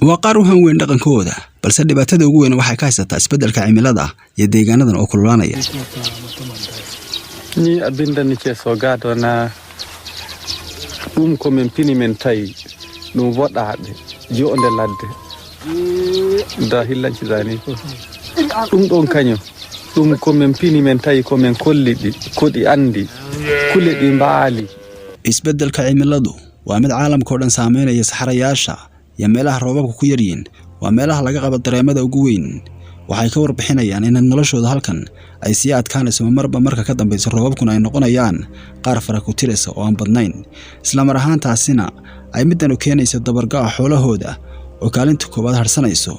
وقاروهم وين دقن كودا بل سد باتدا ugu weyn waxay ka haysataa isbedelka cimilada iyo deegaanadan oo kululaanaya ni abinda nike soo gaadona ko men pini men tay no wodaabe jonde ladde da hillanci zani don kanyo ko men pini men tay ko men kollidi kodi andi kulidi baali isbedelka cimiladu waa mid caalamka oo dhan saameynaya saxarayaasha iyo meelaha roobabku ku yaryiin waa meelaha laga qabo dareemada ugu weyn waxay ka warbixinayaan in noloshooda halkan ay sii adkaanayso marba marka ka dambayso roobabkuna ay noqonayaan qaar fara ku tiraysa oo aan badnayn isla mar ahaantaasina ay middan u keenayso dabargaca xoolahooda oo kaalinta koobaad harsanayso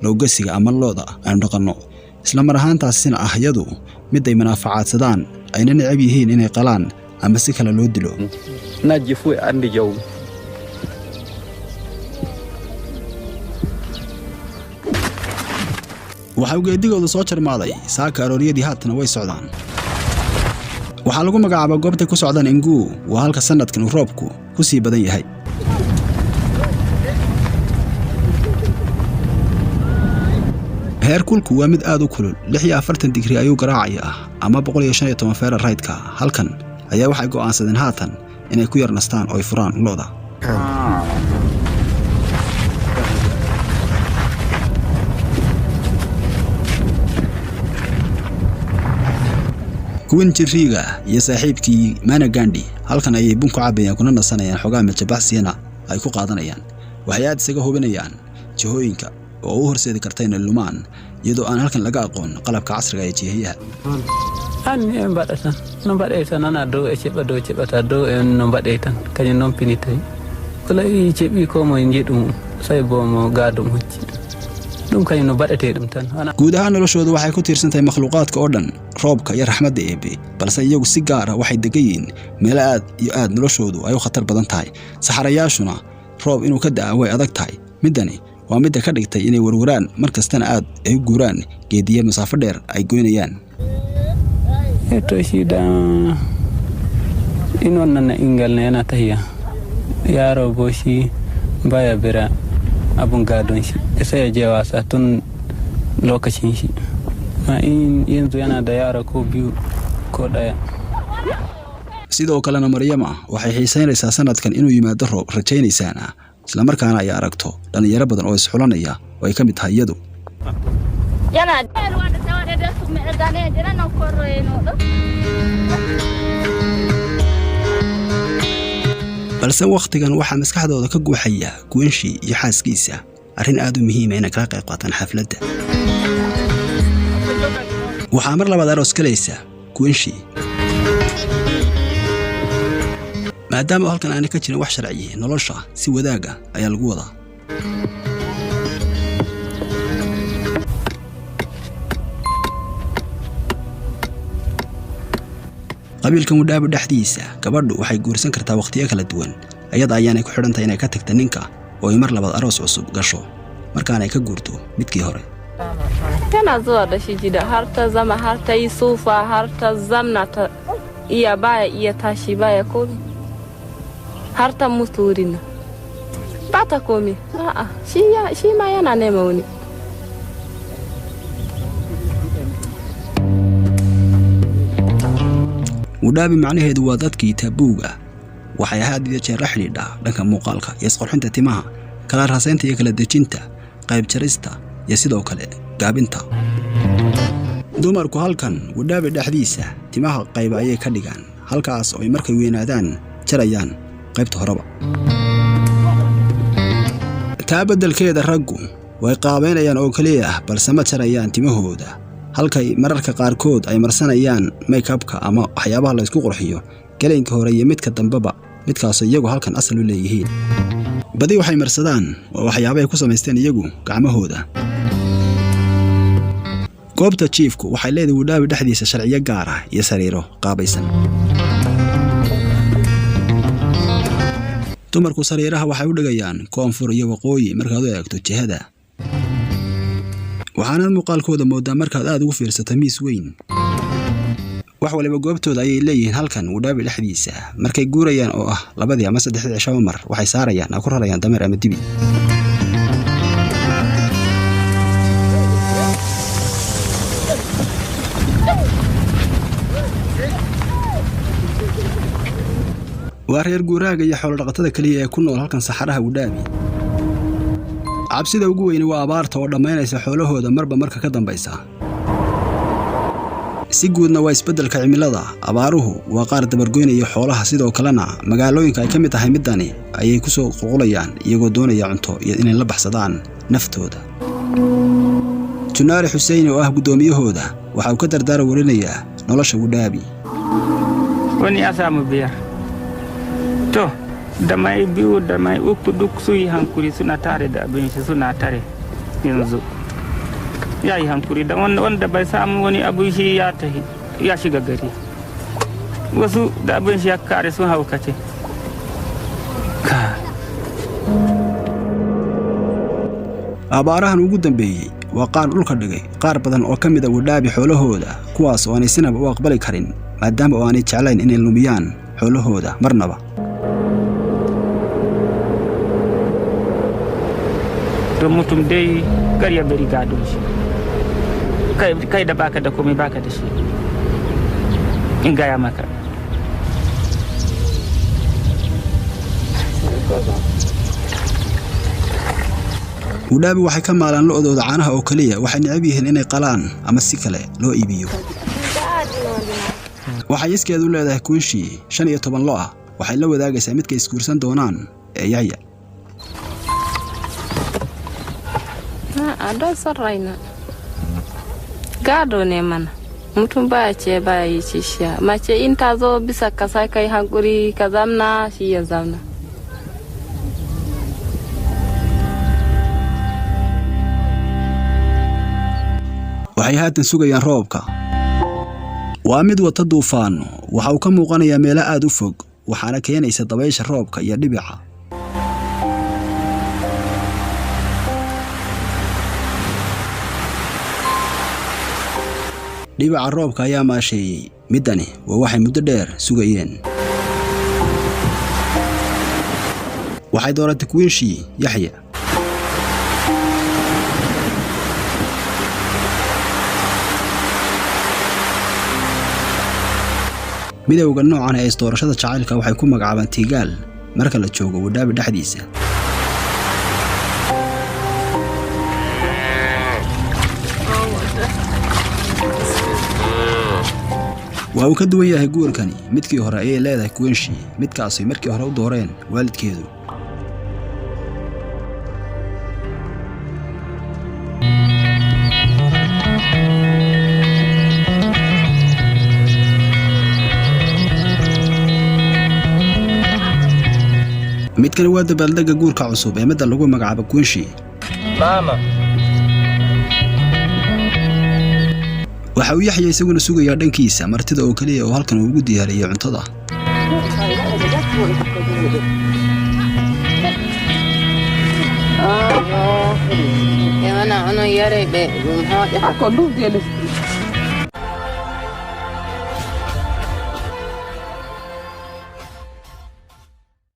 lowgasiga ama looda aan dhaqanno isla mar ahaantaasina iyadu mid ay manaafacaadsadaan ayna necab yihiin inay qalaan ama si kale loo dilo najifu andi jaw waxa uu geedigooda soo jarmaaday saaka arooriyadii haatana way socdaan waxa lagu magacaabaa goobta ku socdaan Inguu waa halka sanadkan roobku ku sii badan yahay heerkulku waa mid aad u kulul 46 digrii ayuu garaacayaa ama 115 Fahrenheit-ka halkan ayaa waxay go'aansadeen haatan inay ku yarnastaan oo ay furaan looda kuwan jiriga iyo saaxiibkii Managandi halkan ayay bunku cabayaan kuna nasanayaan xogaa miljabaxsiyana ay ku qaadanayaan waxay aad isaga hubinayaan jihooyinka oo u horseedi karta in lumaan iyadoo aan halkan laga aqoon qalabka casriga ee jihayaha anni embadatan nombadeytan ana do e cebata do en nombadeytan kany non pinitay kala yi cebi ko mo njidum say bomo gaadum hucci dum kany no badate dum tan guud ahaan noloshoodu waxay ku tiirsantahay makhluuqaadka oo dhan roobka iyo raxmadda Eebe balse iyagu si gaar ah waxay degayiin meel aad iyo aad noloshoodu ay u khatar badan tahay saxarayaashuna roob inuu ka daa way adag tahay midani waa mid ka dhigtay inay warwaraan markastana aad ay guuraan geediye masaafo dheer ay goynayaan eto shida inonna ingal neena tahiya yaro boshi baya bera abun gadon shi sai jewa sa tun lokacin shi ma in yanzu yana da yara ko biyu ko daya sidoo kalena Maryama waxay xiisaynaysaa sanadkan inuu yimaado roob rajaynaysaana isla markaana ay aragto dhalinyaro badan oo isxulanaya oo ay ka mid tahay iyadu balse waqtigan waxaa maskaxdooda ka guuxaya Kuwanshi iyo xaaskiisa arrin aad u muhiim ah inay ka qayb qaataan xafladda waxaa mar labaad aroos galaysa Kuwanshi maadaama halkan aan ka jirin wax sharci ah nolosha si wadaaga ayaa lagu wadaa qabiilkan wadaabu dhaxdiisa gabadhu waxay guursan kartaa waqtiyo kala duwan ayada ayaanay ku xidhan tahay inay ka tagto ninka oo ay mar labaad aroos cusub gasho markaan ay ka guurto midkii hore kana zuwa da shi gida har ta zama har ta yi sufa har ta zamna ta iya baya iya tashi baya komi har ta mutu wurin ba ta komi a'a shi ma yana nema wani ودابي معناheedu waa dadkii taabuuga waxay ahayd iyo jeer xidhiidha dhanka muuqaalka iyo isqorxinta timaha kala raasaynta iyo kala dejinta qayb jarista iyo sidoo kale gaabinta dumarku halkan wadaabi dhaxdiisa timaha qayb ayay ka dhigaan halkaas oo ay markay weynaadaan jarayaan qaybta horeba taabadalkeeda raggu way qaabeynayaan oo kaliya balse ma jarayaan timahooda halkay mararka qaarkood ay marsanayaan make-upka ama waxyaabaha la isku qurxiyo galeenka hore iyo midka dambaba midkaas iyagu halkan asal u leeyihiin badi waxay marsadaan waxyaabo ay ku sameysteen iyagu gacmahooda goobta chiefku waxay leedahay wadaabi dhaxdiisa sharciyo gaar ah iyo sariiro qaabaysan dumarku sariiraha waxay u dhigayaan koonfur iyo waqooyi markaad u eegto jihada waxaana muuqaalkooda moodaa markaad aad ugu fiirsato miis weyn wax waliba goobtooda ayay leeyihiin halkan wadaabi dhaxdiisa markay guurayaan oo ah 2 ama 3 cisho mar waxay saarayaan ku rarayaan dameer ama dibi waa reer guuraaga iyo xoolo dhaqatada kaliya ee ku nool halkan saxaraha Wudaabi. Cabsida ugu weyn waa abaarta oo dhamaynaysa xoolahooda marba marka ka dambaysa. Si guudna waa isbeddelka cimilada, abaaruhu waa qaar dabargoynaya xoolaha sidoo kalena magaalooyinka ay ka mid tahay midani ayay ku soo qulqulayaan iyagoo doonaya cunto iyo inay la baxsadaan naftooda. Junaari Xuseen oo ah gudoomiyahooda waxa uu ka dardaar warinayaa nolosha Wudaabi. Wani asaamu biya to damay biu damay uku duk suyi hankuri suna tare da abin shi suna tare yanzu yayi hankuri da wanda bai samu wani abu shi ya tahi ya shiga gari wasu da abin shi ya kare sun haukace ka abaarahan ugu dambeeyay waa qaar dhulka dhigay qaar badan oo kamid ah Wudaabi xoolahooda kuwaas oo aanay sinaba u aqbali karin maadaama aanay jeclayn inay lumiyaan xoolahooda marnaba. mutum dai kar ya bari gado shi kai da baka da komai baka da shi in gaya maka Wudaabi waxay ka maalaan lo'dooda caanaha oo kaliya waxay necab yihiin inay qalaan ama si kale loo iibiyo. waxay iskeed u leedahay kuunshi 15 lo ah waxay la wadaagaysaa midka iskuursan doonaan ee Yahya. Ado sarraina gado ne mana mutum baya ce baya yi cishiya mace in ta zo bisa ka sai kai hankuri ka zamna shi ya zamna. waxay haatan sugayaan roobka. waa mid wata duufaan waxa uu ka muuqanayaa meelo aad u fog waxaana keenaysa dabaysha roobka iyo dhibica. dhibica roobka ayaa maasheeyay midani waa waxay muddo dheer sugayeen. waxay dooratay kuunshi Yahya. midowga noocan ee isdoorashada jacaylka waxay ku magacaabaan tigaal marka la joogo Wudaabi dhexdiisa. waa uu ka duwan yahay guurkani midkii hore ayay leedahay kuunshi midkaas ay markii hore u dooreen waalidkeedu. midkan waa dabaaldega guurka cusub ee midda lagu magacaabo kuunshi. mama waxa uu Yahya isaguna sugayaa dhankiisa martida oo kaliya oo halkan ugu diyaariyay cuntada. Yana ano yare be ha ko dug